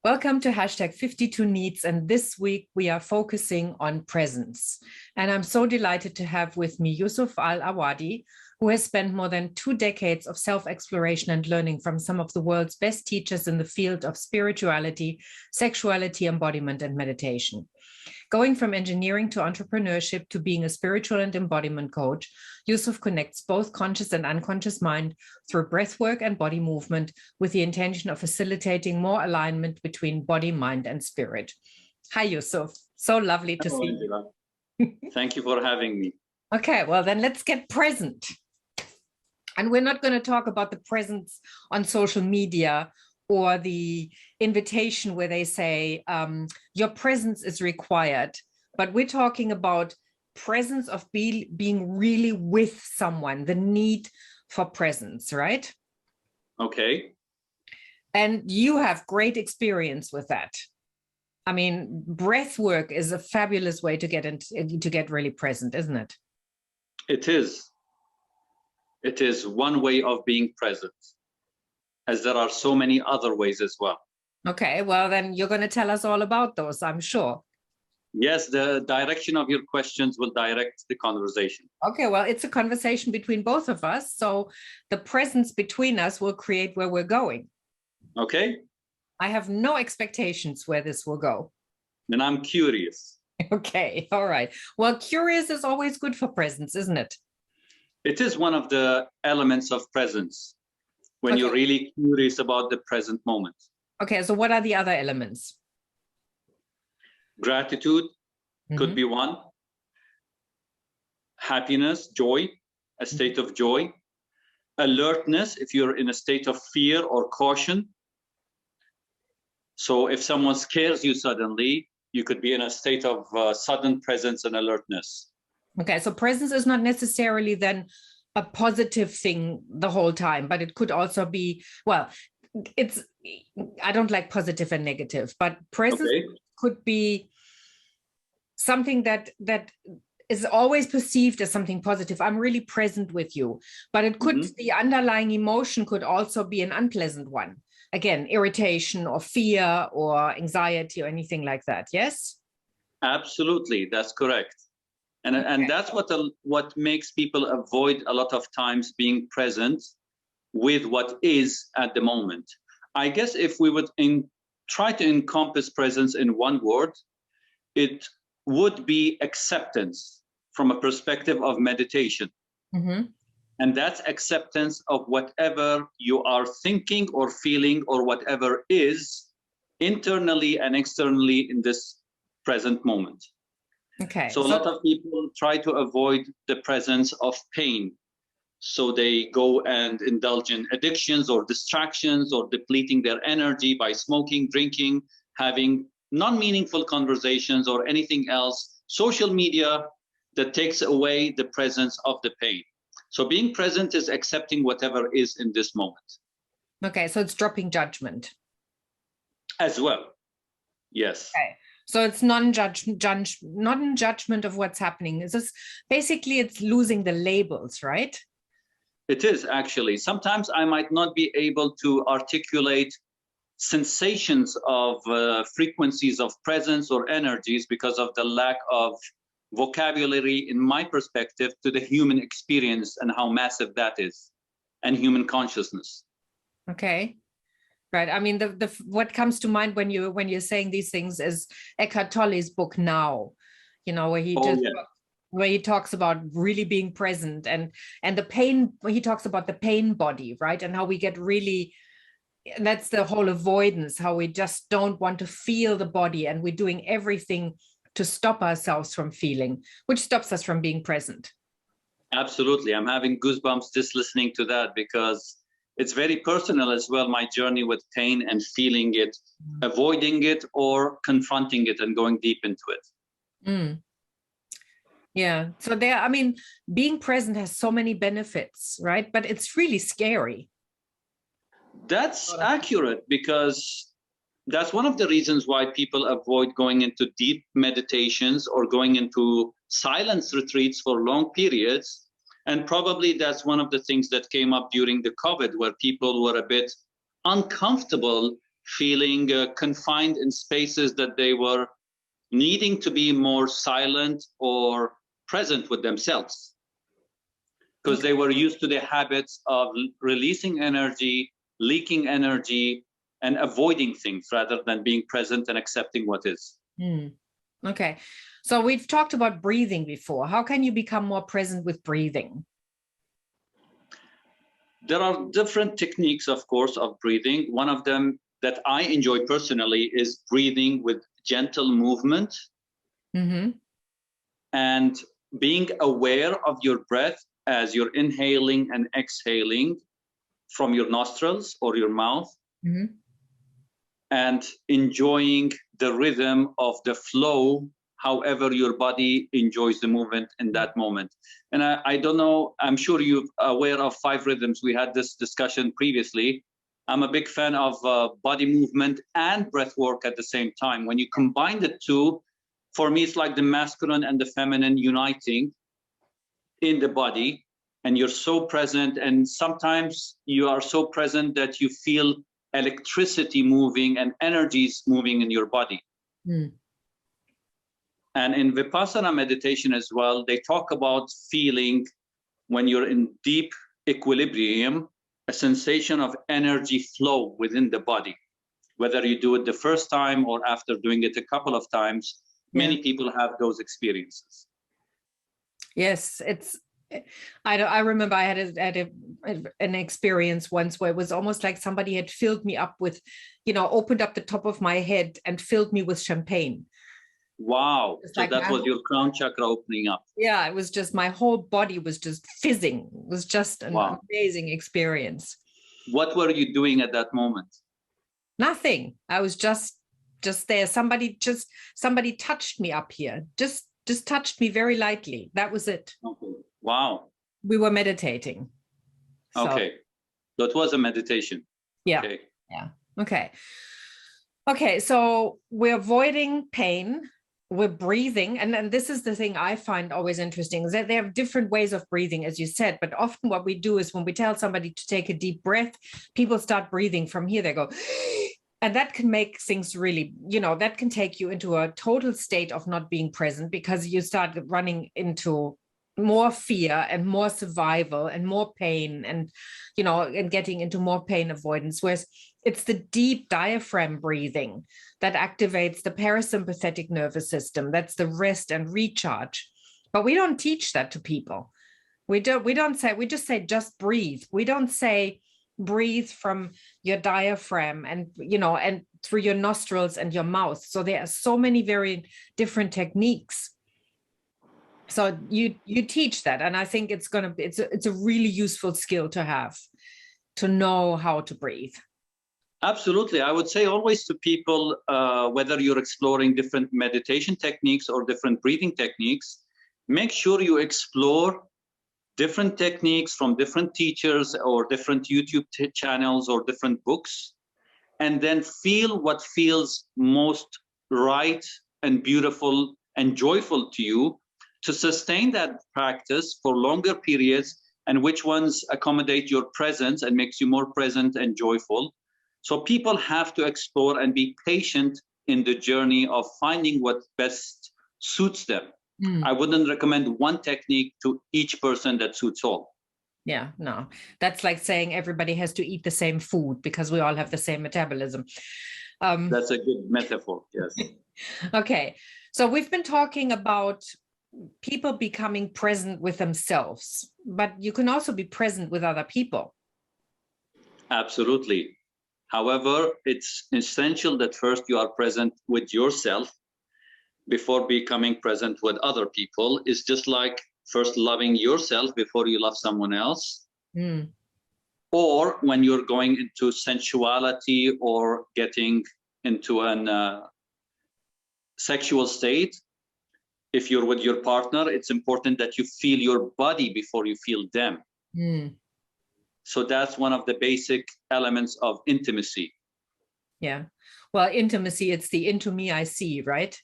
Welcome to hashtag 52 Needs, and this week we are focusing on presence. And I'm so delighted to have with me Yousuf Al Awadi, who has spent more than 2 decades of self-exploration and learning from some of the world's best teachers in the field of spirituality, sexuality, embodiment, and meditation. Going from engineering to entrepreneurship to being a spiritual and embodiment coach, Yousuf connects both conscious and unconscious mind through breathwork and body movement with the intention of facilitating more alignment between body, mind, and spirit. Hi, Yousuf. So lovely to see you. Thank you for having me. Okay, well, then let's get present. And we're not going to talk about the presence on social media or the invitation where they say your presence is required, but we're talking about presence of being really with someone, the need for presence, right? Okay. And you have great experience with that. I mean, breath work is a fabulous way to get really present, isn't it? It is. It is one way of being present, as there are so many other ways as well. Okay, well, then you're going to tell us all about those, I'm sure. Yes, the direction of your questions will direct the conversation. Okay, well, it's a conversation between both of us. So the presence between us will create where we're going. Okay. I have no expectations where this will go. Then I'm curious. Okay, all right. Well, curious is always good for presence, isn't it? It is one of the elements of presence when you're really curious about the present moment. Okay, so what are the other elements? Gratitude could be one. Happiness, joy, a state of joy. Alertness, if you're in a state of fear or caution. So if someone scares you suddenly, you could be in a state of sudden presence and alertness. Okay, so presence is not necessarily then a positive thing the whole time, but it could also be, well, I don't like positive and negative, but presence could be something that is always perceived as something positive. I'm really present with you, but it could, the underlying emotion could also be an unpleasant one. Again, irritation or fear or anxiety or anything like that. Yes? Absolutely, that's correct. And that's what makes people avoid a lot of times being present with what is at the moment. I guess if we would try to encompass presence in one word, it would be acceptance from a perspective of meditation. And that's acceptance of whatever you are thinking or feeling or whatever is internally and externally in this present moment. Okay. So a lot of people try to avoid the presence of pain. So they go and indulge in addictions or distractions or depleting their energy by smoking, drinking, having non-meaningful conversations or anything else, social media that takes away the presence of the pain. So being present is accepting whatever is in this moment. Okay, so it's dropping judgment. As well, yes. Okay. So it's non-judgment of what's happening. It's just, basically, it's losing the labels, right? It is actually. Sometimes I might not be able to articulate sensations of frequencies of presence or energies because of the lack of vocabulary in my perspective to the human experience and how massive that is, and human consciousness. Okay. Right. I mean, what comes to mind when you're saying these things is Eckhart Tolle's book Now, where he talks about really being present and the pain. He talks about the pain body, right, and how we get really. That's the whole avoidance. How we just don't want to feel the body, and we're doing everything to stop ourselves from feeling, which stops us from being present. Absolutely, I'm having goosebumps just listening to that because it's very personal as well, my journey with pain and feeling it, avoiding it or confronting it and going deep into it. Yeah, so being present has so many benefits, right? But it's really scary. That's accurate because that's one of the reasons why people avoid going into deep meditations or going into silence retreats for long periods. And probably that's one of the things that came up during the COVID, where people were a bit uncomfortable feeling confined in spaces that they were needing to be more silent or present with themselves, because they were used to the habits of releasing energy, leaking energy, and avoiding things rather than being present and accepting what is. Okay. So we've talked about breathing before. How can you become more present with breathing? There are different techniques, of course, of breathing. One of them that I enjoy personally is breathing with gentle movement and being aware of your breath as you're inhaling and exhaling from your nostrils or your mouth, and enjoying the rhythm of the flow, however your body enjoys the movement in that moment. And I don't know, I'm sure you're aware of 5 rhythms. We had this discussion previously. I'm a big fan of body movement and breath work at the same time. When you combine the two, for me, it's like the masculine and the feminine uniting in the body, and you're so present. And sometimes you are so present that you feel electricity moving and energies moving in your body. And in Vipassana meditation as well, they talk about feeling, when you're in deep equilibrium, a sensation of energy flow within the body. Whether you do it the first time or after doing it a couple of times, many people have those experiences. Yes, I remember I had an experience once where it was almost like somebody had filled me up with, opened up the top of my head and filled me with champagne. Wow. So like that was your crown chakra opening up. Yeah, it was just, my whole body was just fizzing. It was just an amazing experience. What were you doing at that moment? Nothing. I was just there. Somebody touched me up here. Just touched me very lightly. That was it. Okay. Wow. We were meditating. Okay. So it was a meditation. Yeah. Okay. Yeah. Okay. Okay. So we're avoiding pain. We're breathing. And this is the thing I find always interesting, is that they have different ways of breathing, as you said. But often what we do is when we tell somebody to take a deep breath, people start breathing from here. They go, and that can make things really, that can take you into a total state of not being present, because you start running into more fear and more survival and more pain, and and getting into more pain avoidance. Whereas it's the deep diaphragm breathing that activates the parasympathetic nervous system. That's the rest and recharge. But we don't teach that to people. We just say just breathe. We don't say breathe from your diaphragm and and through your nostrils and your mouth. So there are so many very different techniques. So you teach that, and I think it's a really useful skill to have, to know how to breathe. Absolutely. I would say always to people, whether you're exploring different meditation techniques or different breathing techniques, make sure you explore different techniques from different teachers or different YouTube channels or different books, and then feel what feels most right and beautiful and joyful to you, to sustain that practice for longer periods, and which ones accommodate your presence and makes you more present and joyful. So people have to explore and be patient in the journey of finding what best suits them. I wouldn't recommend one technique to each person that suits all. Yeah, no, that's like saying everybody has to eat the same food because we all have the same metabolism. That's a good metaphor, yes. Okay, so we've been talking about people becoming present with themselves, but you can also be present with other people. Absolutely. However, it's essential that first you are present with yourself before becoming present with other people. It's just like first loving yourself before you love someone else. Or when you're going into sensuality or getting into an sexual state, if you're with your partner, it's important that you feel your body before you feel them. So that's one of the basic elements of intimacy. Yeah. Well, intimacy, it's the into me I see, right?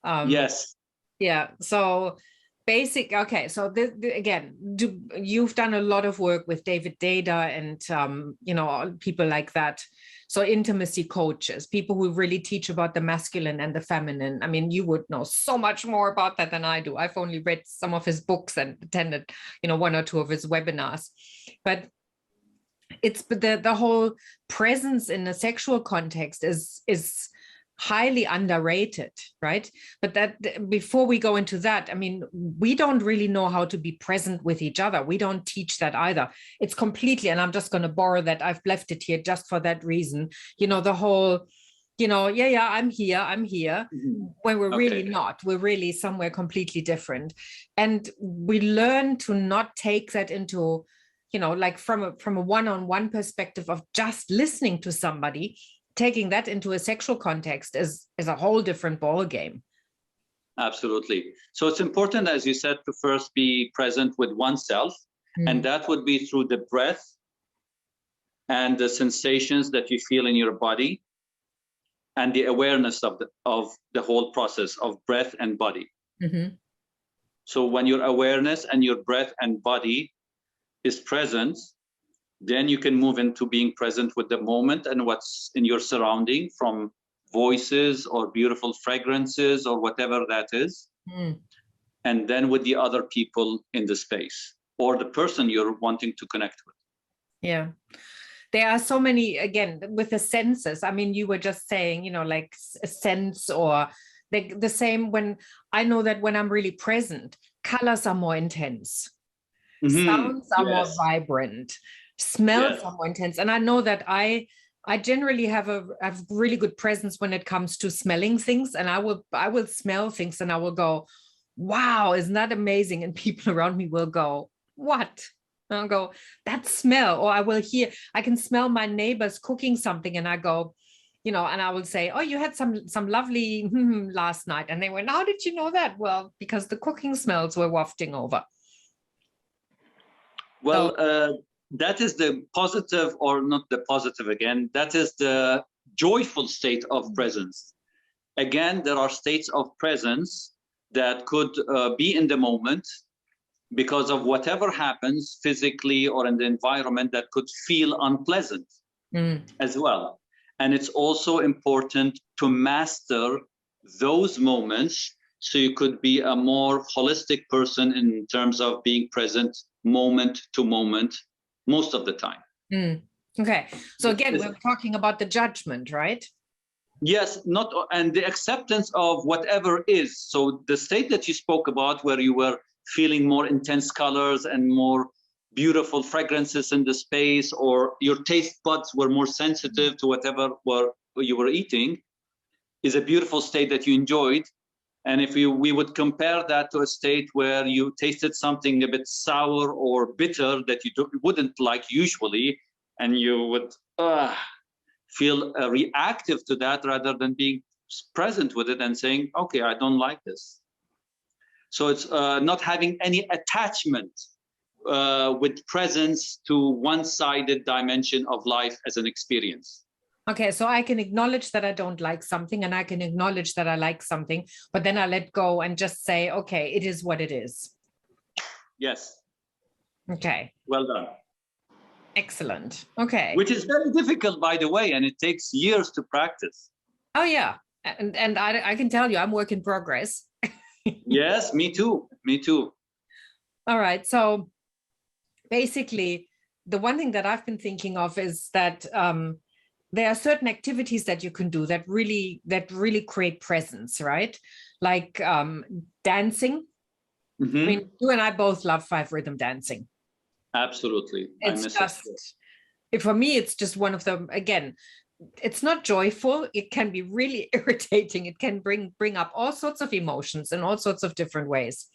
Yes. Yeah. So basic. Okay, so again, you've done a lot of work with David Data and people like that. So intimacy coaches, people who really teach about the masculine and the feminine. I mean, you would know so much more about that than I do. I've only read some of his books and attended, one or two of his webinars. But it's the whole presence in a sexual context is highly underrated, right? But that before we go into that, I mean, we don't really know how to be present with each other. We don't teach that either. It's completely, and I'm just going to borrow that. I've left it here just for that reason. The whole, yeah, I'm here, Mm-hmm. when we're really not. We're really somewhere completely different. And we learn to not take that into, like from a one-on-one perspective of just listening to somebody. Taking that into a sexual context is a whole different ball game. Absolutely. So it's important, as you said, to first be present with oneself, and that would be through the breath and the sensations that you feel in your body, and the awareness of the whole process of breath and body. Mm-hmm. So when your awareness and your breath and body is present, then you can move into being present with the moment and what's in your surrounding, from voices or beautiful fragrances or whatever that is. And then with the other people in the space or the person you're wanting to connect with. Yeah. There are so many, again, with the senses. I mean, you were just saying, like a sense, or the same when I know that when I'm really present, colors are more intense. Sounds are more vibrant. Smells are more intense. And I know that I generally have a really good presence when it comes to smelling things. And I will smell things and I will go, wow, isn't that amazing? And people around me will go, what? And I'll go, that smell. Or I can smell my neighbors cooking something and I go, and I will say, oh, you had some lovely last night. And they went, how did you know that? Well, because the cooking smells were wafting over. Well, that is the positive, or not the positive again, that is the joyful state of presence. Again, there are states of presence that could be in the moment because of whatever happens physically or in the environment that could feel unpleasant as well. And it's also important to master those moments so you could be a more holistic person in terms of being present moment to moment most of the time. Okay. So again, we're talking about the judgment, right? Yes, and the acceptance of whatever is. So the state that you spoke about, where you were feeling more intense colors and more beautiful fragrances in the space, or your taste buds were more sensitive to whatever you were eating, is a beautiful state that you enjoyed. And if we would compare that to a state where you tasted something a bit sour or bitter that you wouldn't like usually, and you would feel reactive to that rather than being present with it and saying, okay, I don't like this. So it's not having any attachment with presence to one-sided dimension of life as an experience. Okay, so I can acknowledge that I don't like something, and I can acknowledge that I like something, but then I let go and just say, okay, it is what it is. Yes. Okay. Well done. Excellent. Okay. Which is very difficult, by the way, and it takes years to practice. Oh, yeah. And I can tell you, I'm work in progress. Yes, me too. Me too. All right. So basically, the one thing that I've been thinking of is that there are certain activities that you can do that really create presence, right? Like dancing. I mean, you and I both love 5 rhythm dancing. Absolutely. For me, it's just one of them. Again, it's not joyful. It can be really irritating. It can bring up all sorts of emotions in all sorts of different ways.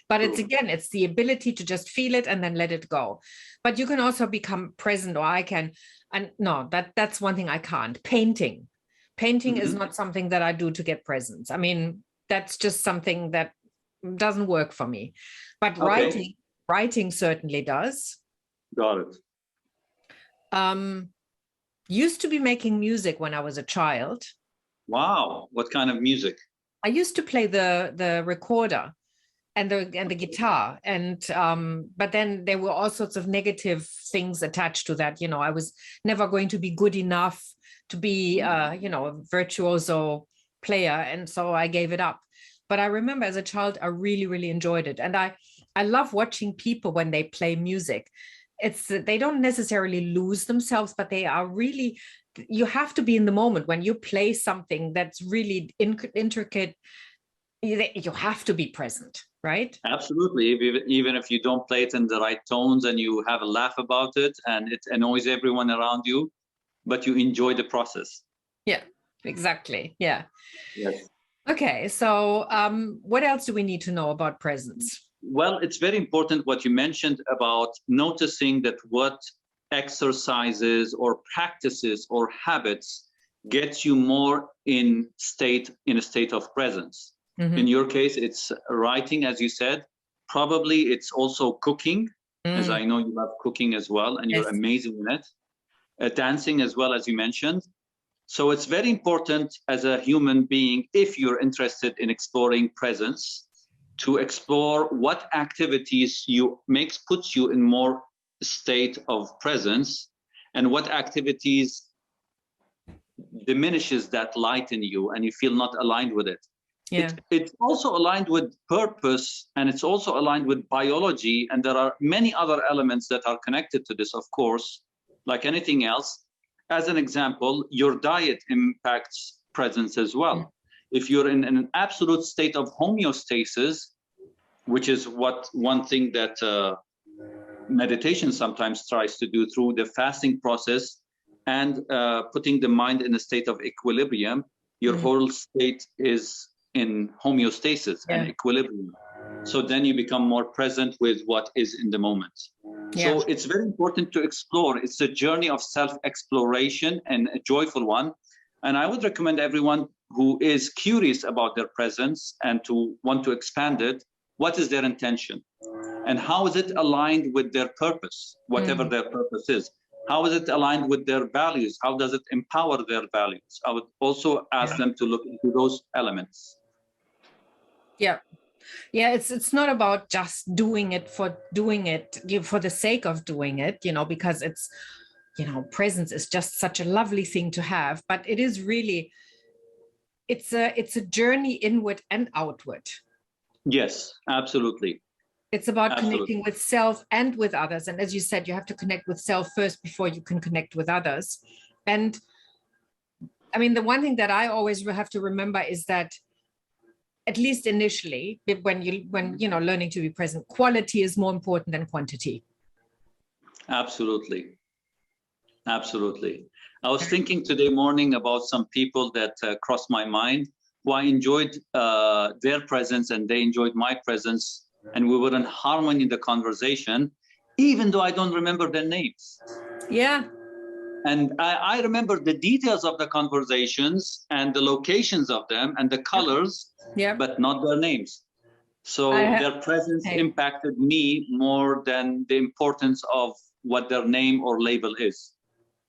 But it's the ability to just feel it and then let it go. But you can also become present, or I can. And no, that's one thing I can't. Painting is not something that I do to get presence. I mean, that's just something that doesn't work for me. But writing certainly does. Got it. Used to be making music when I was a child. Wow. What kind of music? I used to play the recorder. and the guitar. And but then there were all sorts of negative things attached to that. I was never going to be good enough to be a virtuoso player, and so I gave it up. But I remember as a child, I really, really enjoyed it. And I love watching people when they play music. They don't necessarily lose themselves, but they are really, you have to be in the moment when you play something that's really intricate. You have to be present, right? Absolutely. Even if you don't play it in the right tones and you have a laugh about it and it annoys everyone around you, but you enjoy the process. Yeah, exactly. Yeah. Yes. Okay. So what else do we need to know about presence? Well, it's very important what you mentioned about noticing that what exercises or practices or habits gets you more in a state of presence. Mm-hmm. In your case, it's writing, as you said. Probably it's also cooking, as I know you love cooking as well, and you're amazing in it. Dancing as well, as you mentioned. So it's very important as a human being, if you're interested in exploring presence, to explore what activities puts you in more state of presence, and what activities diminishes that light in you and you feel not aligned with it. Yeah. It's also aligned with purpose, and it's also aligned with biology, and there are many other elements that are connected to this, of course, like anything else. As an example, your diet impacts presence as well. If you're in an absolute state of homeostasis, which is one thing that meditation sometimes tries to do through the fasting process, and putting the mind in a state of equilibrium, your whole state is in homeostasis and equilibrium. So then you become more present with what is in the moment. So it's very important to explore. It's a journey of self-exploration, and a joyful one. And I would recommend everyone who is curious about their presence and to want to expand it, what is their intention? And how is it aligned with their purpose, whatever their purpose is? How is it aligned with their values? How does it empower their values? I would also ask them to look into those elements. Yeah. It's not about just doing it for the sake of doing it, because it's, presence is just such a lovely thing to have, but it is really, it's a journey inward and outward. Yes, absolutely. It's about connecting with self and with others. And as you said, you have to connect with self first before you can connect with others. And I mean, the one thing that I always have to remember is that, at least initially, when learning to be present, quality is more important than quantity. Absolutely. Absolutely. I was thinking today morning about some people that crossed my mind, who I enjoyed their presence and they enjoyed my presence, and we were in harmony in the conversation, even though I don't remember their names. Yeah. And I remember the details of the conversations and the locations of them and the colors, but not their names. So their presence impacted me more than the importance of what their name or label is.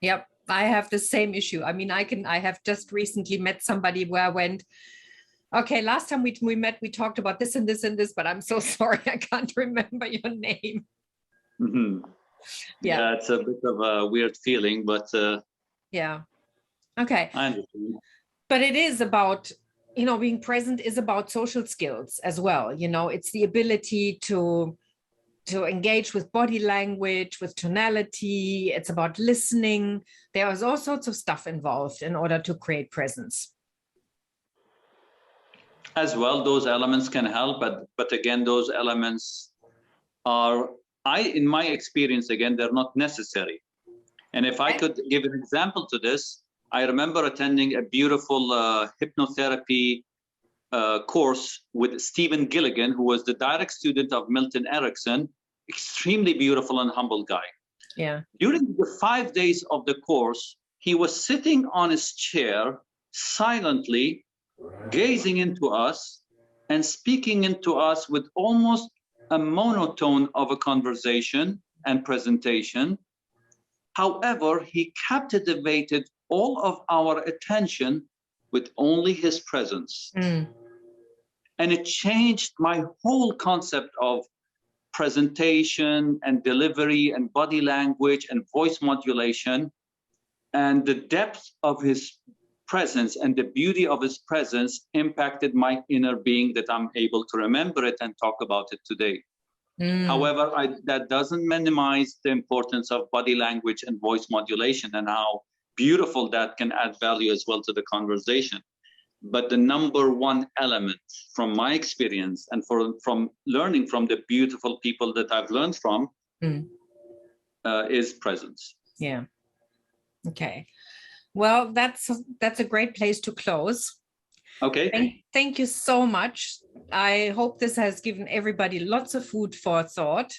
Yep, I have the same issue. I mean, I have just recently met somebody where I went, okay, last time we met, we talked about this and this and this, but I'm so sorry, I can't remember your name. Mm-hmm. Yeah, it's a bit of a weird feeling, but yeah. Okay. I understand. But it is about, being present is about social skills as well. It's the ability to engage with body language, with tonality. It's about listening. There is all sorts of stuff involved in order to create presence. As well, those elements can help, but again, those elements are, in my experience, again, they're not necessary. And if I could give an example to this, I remember attending a beautiful hypnotherapy course with Stephen Gilligan, who was the direct student of Milton Erickson, extremely beautiful and humble guy. Yeah. During the 5 days of the course, he was sitting on his chair, silently gazing into us and speaking into us with almost a monotone of a conversation and presentation. However, he captivated all of our attention with only his presence. And it changed my whole concept of presentation and delivery and body language and voice modulation. And the depth of his presence and the beauty of his presence impacted my inner being, that I'm able to remember it and talk about it today. However, that doesn't minimize the importance of body language and voice modulation and how beautiful that can add value as well to the conversation. But the number one element from my experience and from learning from the beautiful people that I've learned from is presence. Yeah. Okay. Well, that's a great place to close. Okay. Thank you so much. I hope this has given everybody lots of food for thought,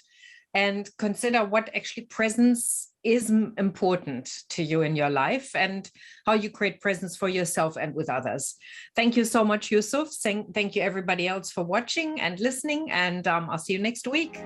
and consider what actually presence is important to you in your life and how you create presence for yourself and with others. Thank you so much, Yousuf. Thank you everybody else for watching and listening, and I'll see you next week.